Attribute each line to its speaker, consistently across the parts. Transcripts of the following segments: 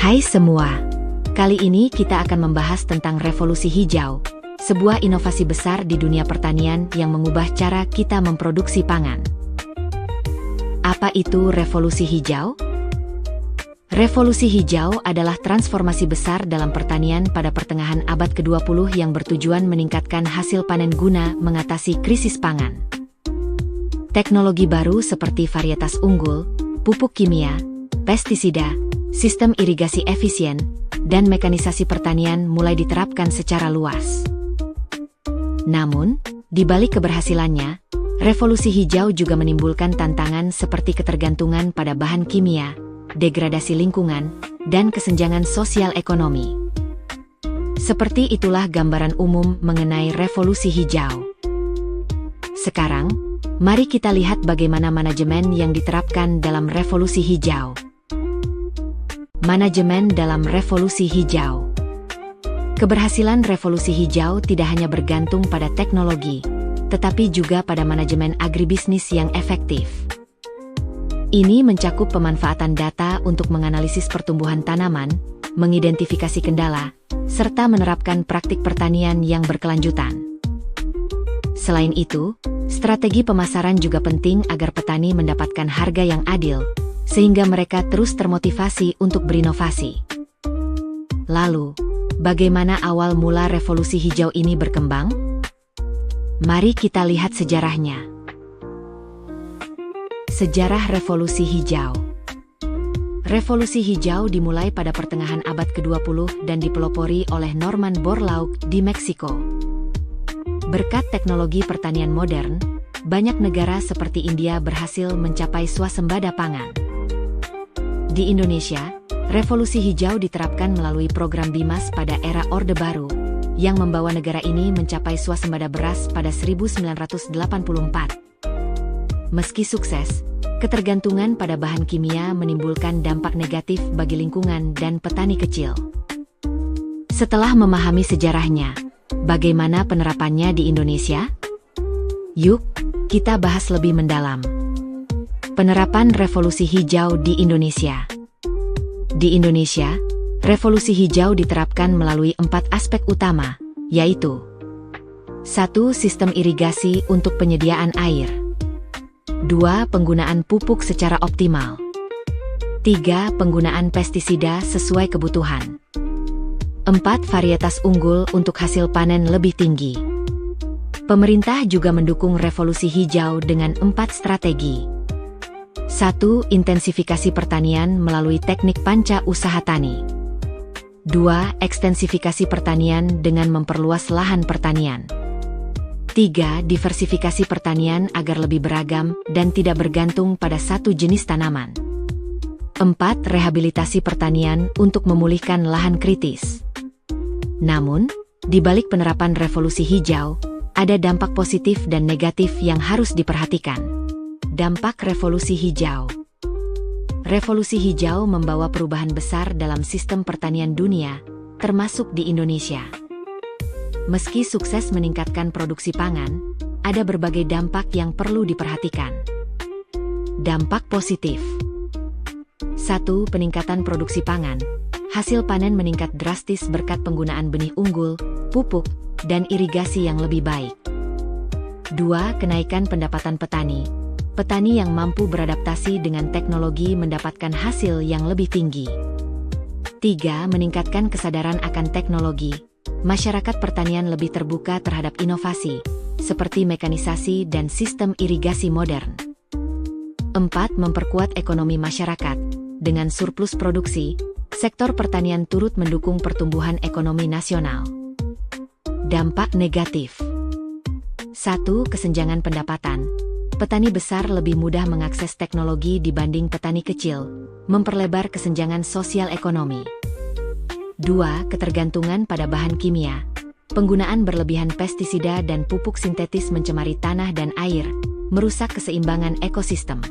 Speaker 1: Hai semua, kali ini kita akan membahas tentang revolusi hijau, sebuah inovasi besar di dunia pertanian yang mengubah cara kita memproduksi pangan. Apa itu revolusi hijau? Revolusi hijau adalah transformasi besar dalam pertanian pada pertengahan abad ke-20 yang bertujuan meningkatkan hasil panen guna mengatasi krisis pangan. Teknologi baru seperti varietas unggul, pupuk kimia, pestisida, sistem irigasi efisien, dan mekanisasi pertanian mulai diterapkan secara luas. Namun, di balik keberhasilannya, revolusi hijau juga menimbulkan tantangan seperti ketergantungan pada bahan kimia, degradasi lingkungan, dan kesenjangan sosial ekonomi. Seperti itulah gambaran umum mengenai revolusi hijau. Sekarang, mari kita lihat bagaimana manajemen yang diterapkan dalam revolusi hijau. Manajemen dalam revolusi hijau. Keberhasilan revolusi hijau tidak hanya bergantung pada teknologi, tetapi juga pada manajemen agribisnis yang efektif. Ini mencakup pemanfaatan data untuk menganalisis pertumbuhan tanaman, mengidentifikasi kendala, serta menerapkan praktik pertanian yang berkelanjutan. Selain itu, strategi pemasaran juga penting agar petani mendapatkan harga yang adil, sehingga mereka terus termotivasi untuk berinovasi. Lalu, bagaimana awal mula revolusi hijau ini berkembang? Mari kita lihat sejarahnya. Sejarah revolusi hijau. Revolusi hijau dimulai pada pertengahan abad ke-20 dan dipelopori oleh Norman Borlaug di Meksiko. Berkat teknologi pertanian modern, banyak negara seperti India berhasil mencapai swasembada pangan. Di Indonesia, revolusi hijau diterapkan melalui program BIMAS pada era Orde Baru, yang membawa negara ini mencapai swasembada beras pada 1984. Meski sukses, ketergantungan pada bahan kimia menimbulkan dampak negatif bagi lingkungan dan petani kecil. Setelah memahami sejarahnya, bagaimana penerapannya di Indonesia? Yuk, kita bahas lebih mendalam. Penerapan revolusi hijau di Indonesia. Di Indonesia, revolusi hijau diterapkan melalui 4 aspek utama, yaitu 1. Sistem irigasi untuk penyediaan air. 2. Penggunaan pupuk secara optimal. 3. Penggunaan pestisida sesuai kebutuhan. 4. Varietas unggul untuk hasil panen lebih tinggi. Pemerintah juga mendukung revolusi hijau dengan 4 strategi. 1. Intensifikasi pertanian melalui teknik panca usaha tani. 2. Ekstensifikasi pertanian dengan memperluas lahan pertanian. 3. Diversifikasi pertanian agar lebih beragam dan tidak bergantung pada satu jenis tanaman. 4. Rehabilitasi pertanian untuk memulihkan lahan kritis. Namun, di balik penerapan revolusi hijau, ada dampak positif dan negatif yang harus diperhatikan. Dampak revolusi hijau. Revolusi hijau membawa perubahan besar dalam sistem pertanian dunia, termasuk di Indonesia. Meski sukses meningkatkan produksi pangan, ada berbagai dampak yang perlu diperhatikan. Dampak positif. 1. Peningkatan produksi pangan. Hasil panen meningkat drastis berkat penggunaan benih unggul, pupuk, dan irigasi yang lebih baik. 2. Kenaikan pendapatan petani. Petani yang mampu beradaptasi dengan teknologi mendapatkan hasil yang lebih tinggi. 3. Meningkatkan kesadaran akan teknologi. Masyarakat pertanian lebih terbuka terhadap inovasi, seperti mekanisasi dan sistem irigasi modern. 4. Memperkuat ekonomi masyarakat. Dengan surplus produksi, sektor pertanian turut mendukung pertumbuhan ekonomi nasional. Dampak negatif. 1. Kesenjangan pendapatan. Petani besar lebih mudah mengakses teknologi dibanding petani kecil, memperlebar kesenjangan sosial ekonomi. 2. Ketergantungan pada bahan kimia. Penggunaan berlebihan pestisida dan pupuk sintetis mencemari tanah dan air, merusak keseimbangan ekosistem.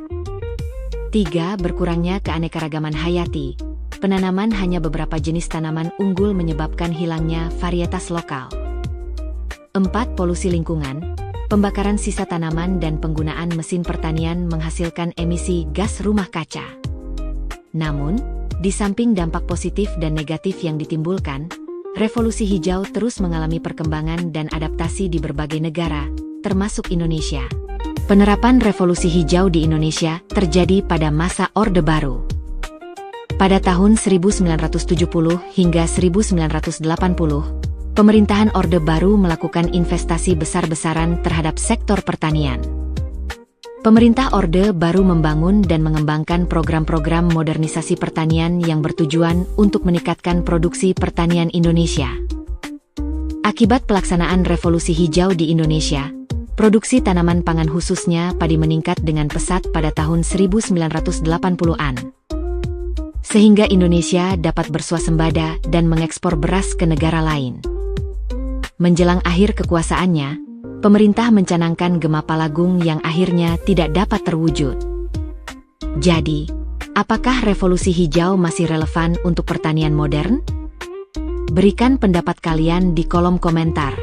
Speaker 1: 3. Berkurangnya keanekaragaman hayati. Penanaman hanya beberapa jenis tanaman unggul menyebabkan hilangnya varietas lokal. 4. Polusi lingkungan. Pembakaran sisa tanaman dan penggunaan mesin pertanian menghasilkan emisi gas rumah kaca. Namun, Di samping dampak positif dan negatif yang ditimbulkan, revolusi hijau terus mengalami perkembangan dan adaptasi di berbagai negara, termasuk Indonesia. Penerapan revolusi hijau di Indonesia terjadi pada masa Orde Baru. Pada tahun 1970 hingga 1980, pemerintahan Orde Baru melakukan investasi besar-besaran terhadap sektor pertanian. Pemerintah Orde Baru membangun dan mengembangkan program-program modernisasi pertanian yang bertujuan untuk meningkatkan produksi pertanian Indonesia. Akibat pelaksanaan revolusi hijau di Indonesia, produksi tanaman pangan khususnya padi meningkat dengan pesat pada tahun 1980-an. Sehingga Indonesia dapat bersuasembada dan mengekspor beras ke negara lain. Menjelang akhir kekuasaannya, pemerintah mencanangkan Gemapalagung yang akhirnya tidak dapat terwujud. Jadi, apakah revolusi hijau masih relevan untuk pertanian modern? Berikan pendapat kalian di kolom komentar.